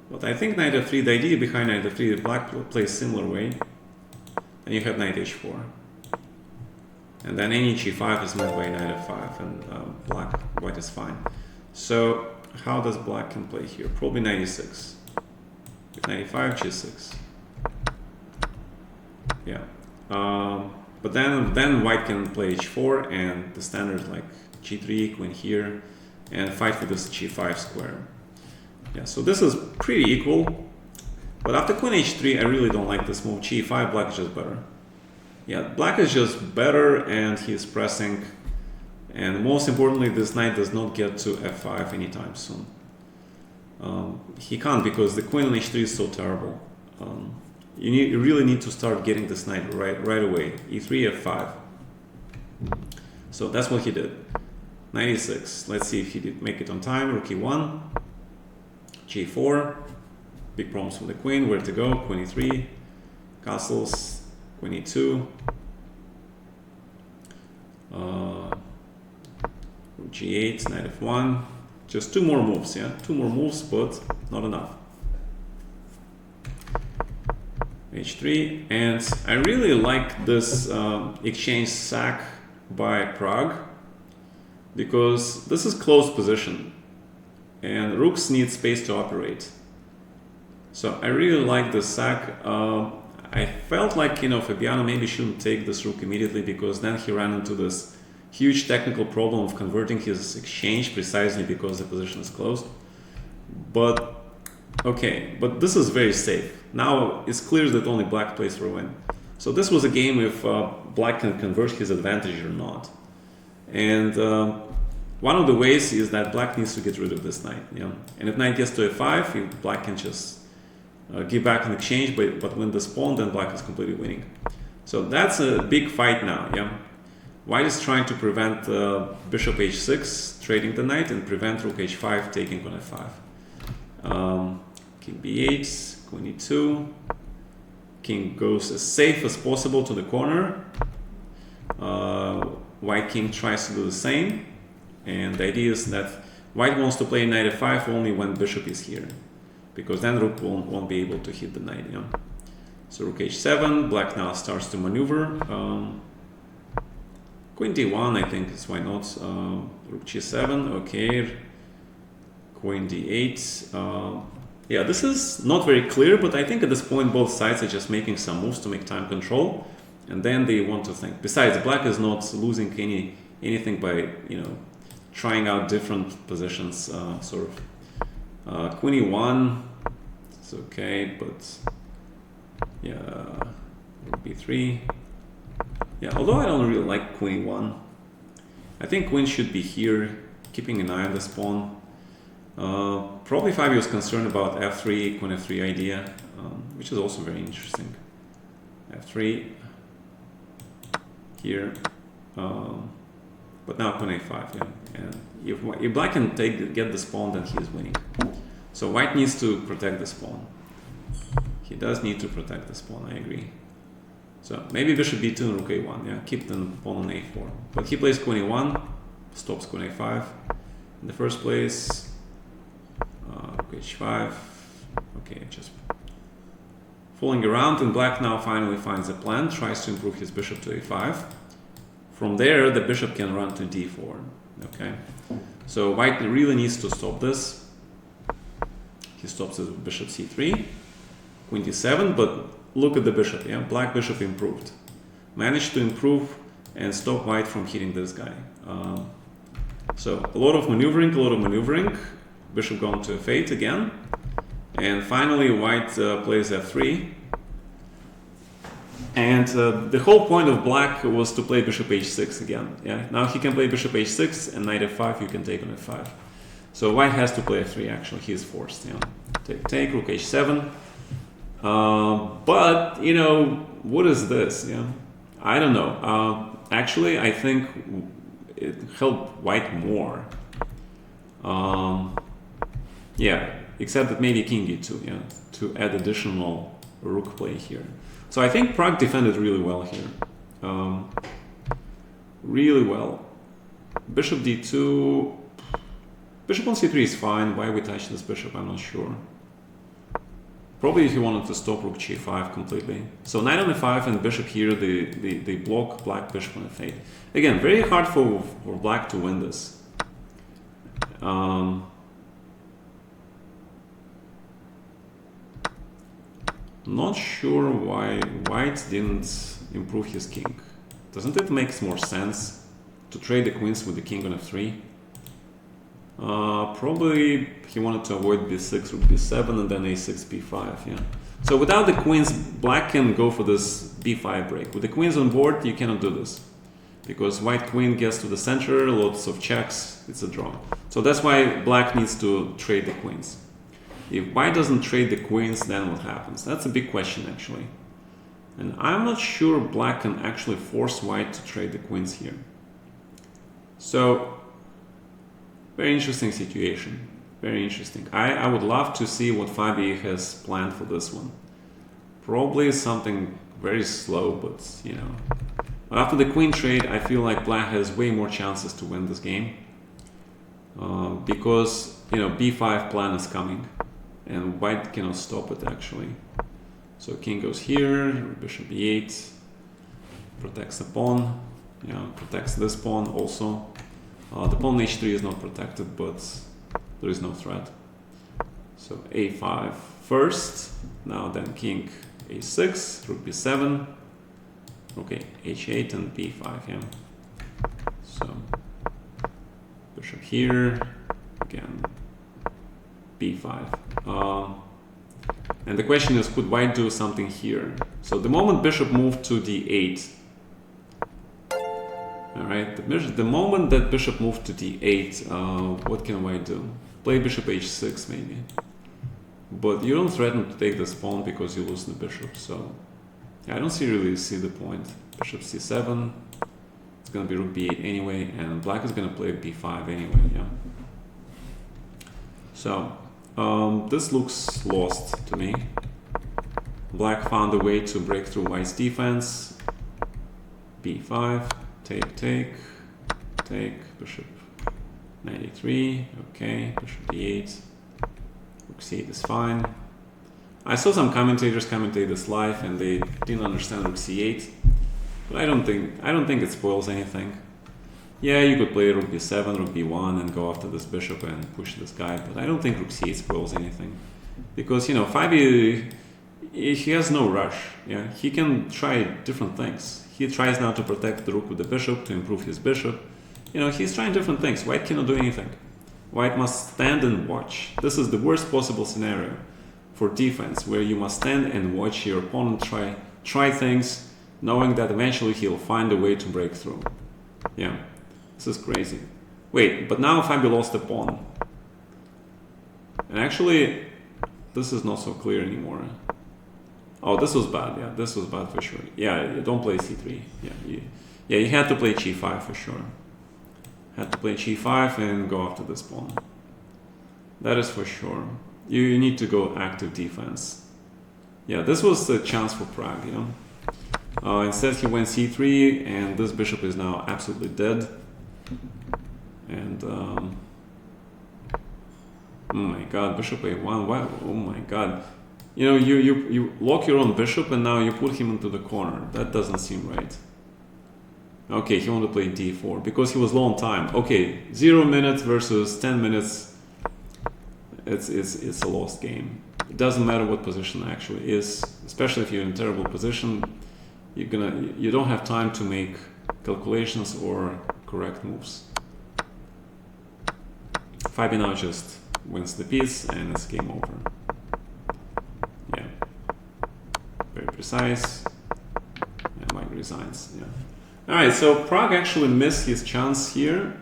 But I think knight f3, the idea behind knight f3, black plays similar way, and you have knight h4. And then any g5 is met by knight f5, and white is fine. So how does black can play here? Probably knight e6. Knight e5, g6. Yeah. But then white can play h4, and the standard like g3, queen here, and fight for this g5 square. Yeah, so this is pretty equal. But after queen h3, I really don't like this move. g5, black is just better. Yeah, black is just better, and he is pressing. And most importantly, this knight does not get to f5 anytime soon. He can't, because the queen on h3 is so terrible. You really need to start getting this knight right away. e3, f5. So that's what he did. Knight e6. Let's see if he did make it on time. Rook e1, g4. Big problems with the queen. Where to go? Queen e3, castles, queen e2, g8, knight f1. Just two more moves, yeah? Two more moves, but not enough. h3, and I really like this exchange sack by Prague, because this is close position, and rooks need space to operate. So I really like this sack. I felt like, Fabiano maybe shouldn't take this rook immediately, because then he ran into this huge technical problem of converting his exchange precisely because the position is closed. But okay, but this is very safe. Now it's clear that only black plays for a win. So this was a game if black can convert his advantage or not. And one of the ways is that black needs to get rid of this knight. Yeah? And if knight gets to f5, black can just give back an exchange, but win this pawn, then black is completely winning. So that's a big fight now. Yeah, white is trying to prevent bishop h6 trading the knight, and prevent rook h5 taking on f5. King b8, queen e2. King goes as safe as possible to the corner. White king tries to do the same, and the idea is that white wants to play knight f5 only when bishop is here, because then rook won't be able to hit the knight. Yeah? So rook h7, black now starts to maneuver. Queen d1, I think is why not. Rook g7, okay. Queen d8. Yeah, this is not very clear, but I think at this point both sides are just making some moves to make time control, and then they want to think. Besides, black is not losing anything by trying out different positions, sort of. Queen e1, it's okay, but yeah, rook b3. Yeah, although I don't really like queen e1. I think queen should be here, keeping an eye on this pawn. Probably Fabio is concerned about f3, queen f3 idea, which is also very interesting. f3 here, but now queen a5. Yeah, and if black can get this pawn, then he is winning. So white needs to protect this pawn. He does need to protect this pawn. I agree. So maybe bishop b2 and rook a1. Yeah, keep the pawn on a4. But he plays queen a1, stops queen a5 in the first place. Rook h5. Okay, just fooling around, and black now finally finds a plan, tries to improve his bishop to a5. From there, the bishop can run to d4. Okay, so white really needs to stop this. He stops it with bishop c3, queen d7, but look at the bishop. Yeah, black bishop improved, managed to improve and stop white from hitting this guy. So a lot of maneuvering. Bishop going to f8 again, and finally white plays f3. And the whole point of black was to play bishop h6 again. Yeah, now he can play bishop h6 and knight f5. You can take on f5. So white has to play f3. Actually, he is forced. Yeah, take rook h7. But what is this? Yeah, I don't know. Actually, I think it helped white more. Yeah, except that maybe king e2, yeah, to add additional rook play here. So I think Pragg defended really well here. Really well. Bishop d2. Bishop on c3 is fine. Why we touch this bishop, I'm not sure. Probably he wanted to stop rook g5 completely. So knight on e5 and bishop here, they block black bishop on f8. Again, very hard for black to win this. Not sure why white didn't improve his king. Doesn't it make more sense to trade the queens with the king on f3? Probably he wanted to avoid b6 or b7 and then a6, b5, yeah. So without the queens, black can go for this b5 break. With the queens on board, you cannot do this. Because white queen gets to the center, lots of checks, it's a draw. So that's why black needs to trade the queens. If white doesn't trade the queens, then what happens? That's a big question, actually. And I'm not sure black can actually force white to trade the queens here. So, very interesting situation. Very interesting. I would love to see what Fabi has planned for this one. Probably something very slow, but you know. After the queen trade, I feel like black has way more chances to win this game. Because, you know, b5 plan is coming. And white cannot stop it, actually. So king goes here, bishop e8, protects the pawn, you know, protects this pawn also. The pawn h3 is not protected, but there is no threat. So a5 first, now then king a6, rook b7, okay, h8 and b5, yeah. So bishop here, again, b5. And the question is, could white do something here? So the moment bishop moved to d8, all right, the moment that bishop moved to d8, what can white do? Play bishop h6 maybe. But you don't threaten to take this pawn because you lose the bishop, so I don't really see the point. Bishop c7, it's gonna be rook b8 anyway, and black is gonna play b5 anyway, yeah. So, this looks lost to me. Black found a way to break through white's defense. b5, take, bishop 93, okay, bishop d8, rook c8 is fine. I saw some commentators commentate this live and they didn't understand rook c8, but I don't think it spoils anything. Yeah, you could play rook b7, rook b1 and go after this bishop and push this guy, but I don't think rook c8 spoils anything. Because, you know, Fabi, he has no rush, yeah? He can try different things. He tries now to protect the rook with the bishop, to improve his bishop. You know, he's trying different things. White cannot do anything. White must stand and watch. This is the worst possible scenario for defense, where you must stand and watch your opponent try things, knowing that eventually he'll find a way to break through. Yeah. This is crazy. Wait, but now Fabi lost the pawn. And actually, this is not so clear anymore. Oh, this was bad. Yeah, this was bad for sure. Yeah, don't play c3. Yeah, you had to play g5 for sure. Had to play g5 and go after this pawn. That is for sure. You need to go active defense. Yeah, this was the chance for Pragg, you know. Instead he went c3 and this bishop is now absolutely dead. And oh my god, bishop a1, why? Oh my god. You know, you lock your own bishop and now you put him into the corner. That doesn't seem right. Okay, he wanted to play d4 because he was low on time. Okay, 0 minutes versus 10 minutes. It's a lost game. It doesn't matter what position actually is, especially if you're in a terrible position. You don't have time to make calculations or correct moves. Fabi now just wins the piece and it's game over. Yeah, very precise. And white resigns. Yeah. All right, so Pragg actually missed his chance here.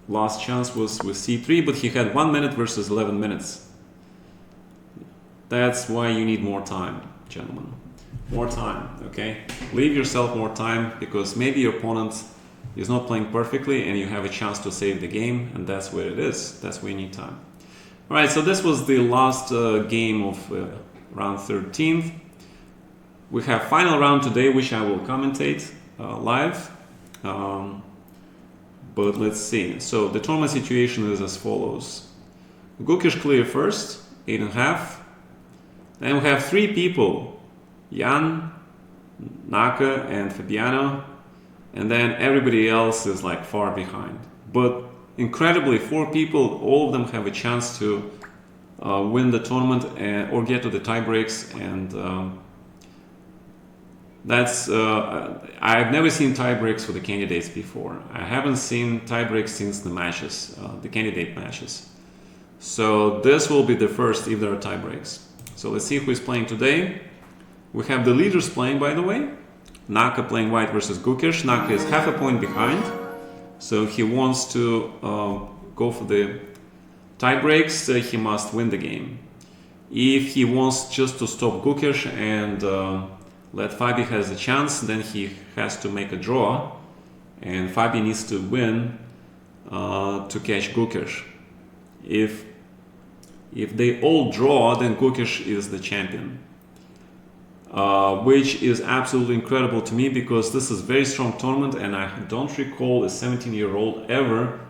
Last chance was with c3, but he had 1 minute versus 11 minutes. That's why you need more time, gentlemen. More time, okay? Leave yourself more time because maybe your opponent He's not playing perfectly, and you have a chance to save the game, and that's where it is. That's where you need time. All right, so this was the last game of round 13. We have final round today, which I will commentate live. But let's see. So the tournament situation is as follows. Gukish clear first, 8.5. Then we have 3 people, Jan, Naka, and Fabiano. And then everybody else is like far behind. But incredibly, 4 people, all of them have a chance to win the tournament or get to the tie breaks. And that's I've never seen tie breaks for the candidates before. I haven't seen tie breaks since the matches, the candidate matches. So this will be the first if there are tie breaks. So let's see who is playing today. We have the leaders playing, by the way. Naka playing white versus Gukish. Naka is half a point behind, so he wants to go for the tie breaks. He must win the game. If he wants just to stop Gukish and let Fabi has a chance, then he has to make a draw, and Fabi needs to win to catch Gukish. If they all draw, then Gukish is the champion. Which is absolutely incredible to me because this is a very strong tournament, and I don't recall a 17-year-old ever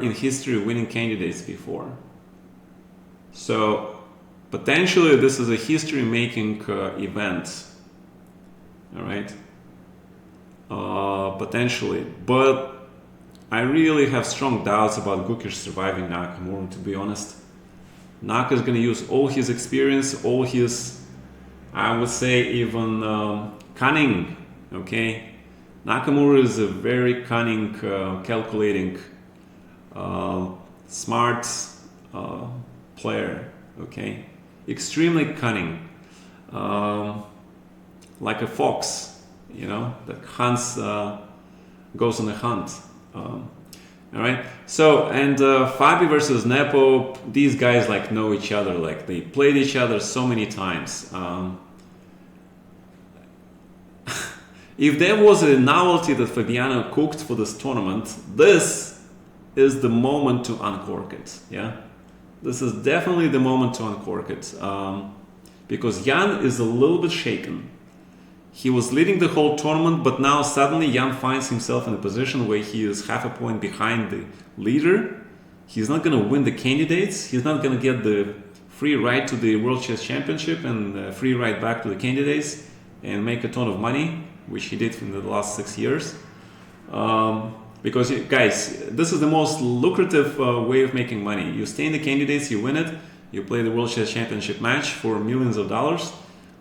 in history winning candidates before. So potentially this is a history-making event. All right, potentially, but I really have strong doubts about Gukish surviving Nakamura. To be honest, Naka is going to use all his experience, all his, I would say, even cunning. Okay, Nakamura is a very cunning, calculating, smart player. Okay, extremely cunning, like a fox, you know, that hunts, goes on a hunt. All right. So, and Fabi versus Nepo, these guys like know each other, like they played each other so many times. If there was a novelty that Fabiano cooked for this tournament, this is the moment to uncork it. Yeah, this is definitely the moment to uncork it, because Jan is a little bit shaken. He was leading the whole tournament, but now suddenly Jan finds himself in a position where he is half a point behind the leader. He's not going to win the candidates. He's not going to get the free ride to the World Chess Championship and free ride back to the candidates and make a ton of money, which he did in the last 6 years. Because, guys, this is the most lucrative way of making money. You stay in the candidates, you win it, you play the World Chess Championship match for millions of dollars.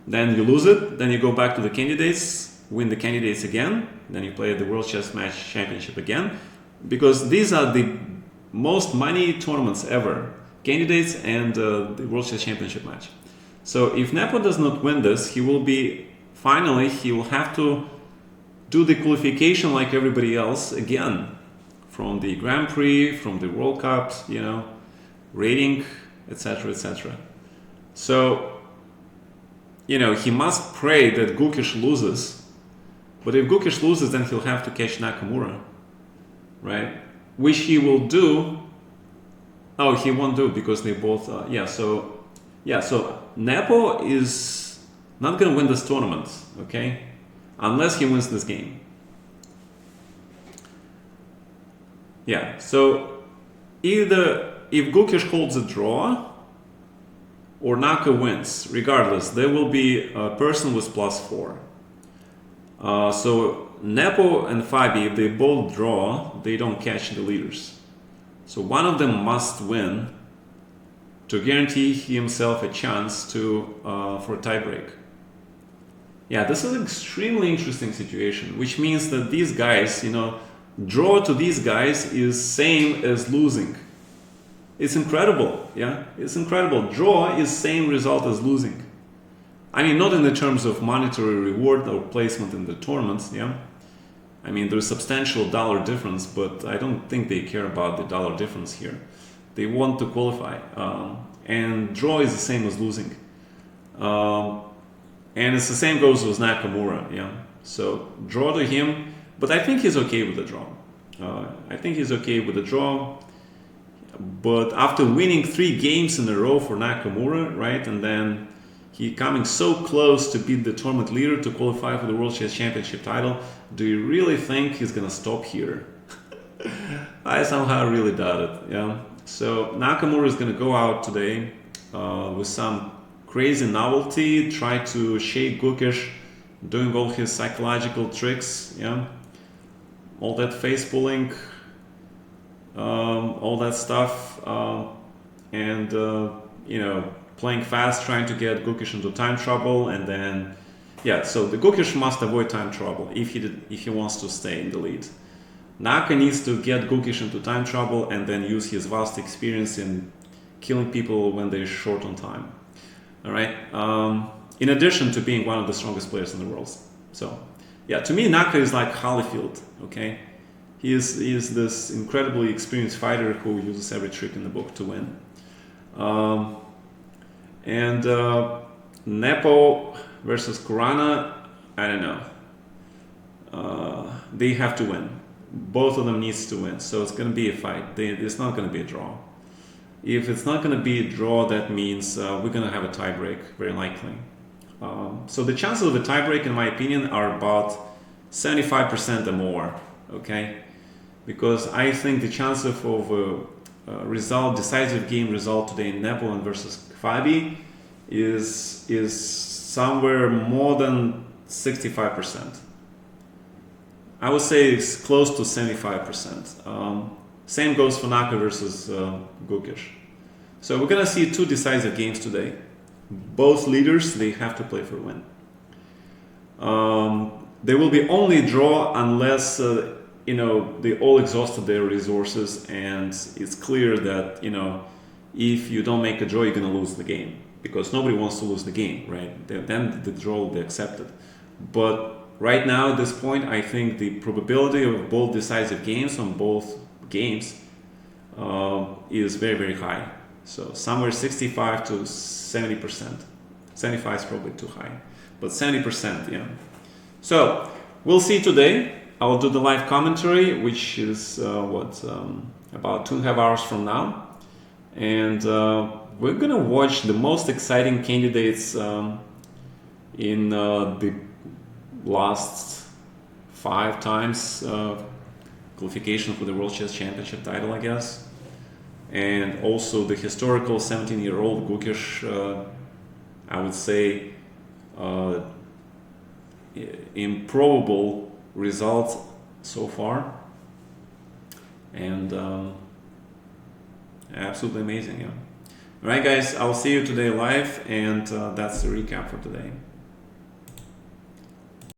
Then you lose it, then you go back to the candidates, win the candidates again, then you play the World Chess Match Championship again, because these are the most money tournaments ever, candidates and the World Chess Championship match. So if Nepo does not win this, he will have to do the qualification like everybody else again, from the Grand Prix, from the World Cup, you know, rating, etc., etc. So, you know, he must pray that Gukish loses. But if Gukish loses, then he'll have to catch Nakamura, right? Which he will do. Oh, he won't do because they both. So Nepo is not going to win this tournament, okay? Unless he wins this game. Yeah. So either if Gukish holds a draw, or Naka wins, regardless, there will be a person with +4. So Nepo and Fabi, if they both draw, they don't catch the leaders. So one of them must win to guarantee himself a chance for a tiebreak. Yeah, this is an extremely interesting situation, which means that these guys, you know, draw to these guys is same as losing. It's incredible, yeah? It's incredible. Draw is same result as losing. I mean, not in the terms of monetary reward or placement in the tournaments, yeah? I mean, there's substantial dollar difference, but I don't think they care about the dollar difference here. They want to qualify. And draw is the same as losing. And it's the same goes with Nakamura, yeah? So draw to him But I think he's okay with the draw. I think he's okay with the draw. But after winning 3 games in a row for Nakamura, right, and then he coming so close to beat the tournament leader to qualify for the World Chess Championship title, do you really think he's gonna stop here? I somehow really doubt it. Yeah. So Nakamura is gonna go out today with some crazy novelty, try to shake Gukish, doing all his psychological tricks. Yeah. All that face pulling. All that stuff, and playing fast, trying to get Gukish into time trouble, and then so the Gukish must avoid time trouble if he wants to stay in the lead. Naka needs to get Gukish into time trouble and then use his vast experience in killing people when they're short on time. All right. In addition to being one of the strongest players in the world. So to me, Naka is like Holyfield. Okay. He is this incredibly experienced fighter who uses every trick in the book to win. Nepo versus Kurana, I don't know. They have to win. Both of them needs to win. So it's going to be a fight. It's not going to be a draw. If it's not going to be a draw, that means we're going to have a tiebreak, very likely. So the chances of a tiebreak, in my opinion, are about 75% or more. Okay. Because I think the chance of a decisive game result today in Nepo versus Fabi is somewhere more than 65%. I would say it's close to 75%. Same goes for Naka versus Gukish. So we're gonna see 2 decisive games today. Both leaders, they have to play for a win. There will be only a draw unless they all exhausted their resources, and it's clear that if you don't make a draw, you're gonna lose the game, because nobody wants to lose the game, right? Then the draw will be accepted. But right now, at this point, I think the probability of both decisive games on both games is very, very high. So somewhere 65 to 70%. 75 is probably too high, but 70%, yeah. So we'll see today. I'll do the live commentary, which is about 2.5 hours from now, and we're gonna watch the most exciting candidates in the last 5 times qualification for the World Chess Championship title, I guess, and also the historical 17-year-old Gukish, I would say, improbable results so far, and absolutely amazing. Yeah. All right, guys, I'll see you today live, and that's the recap for today.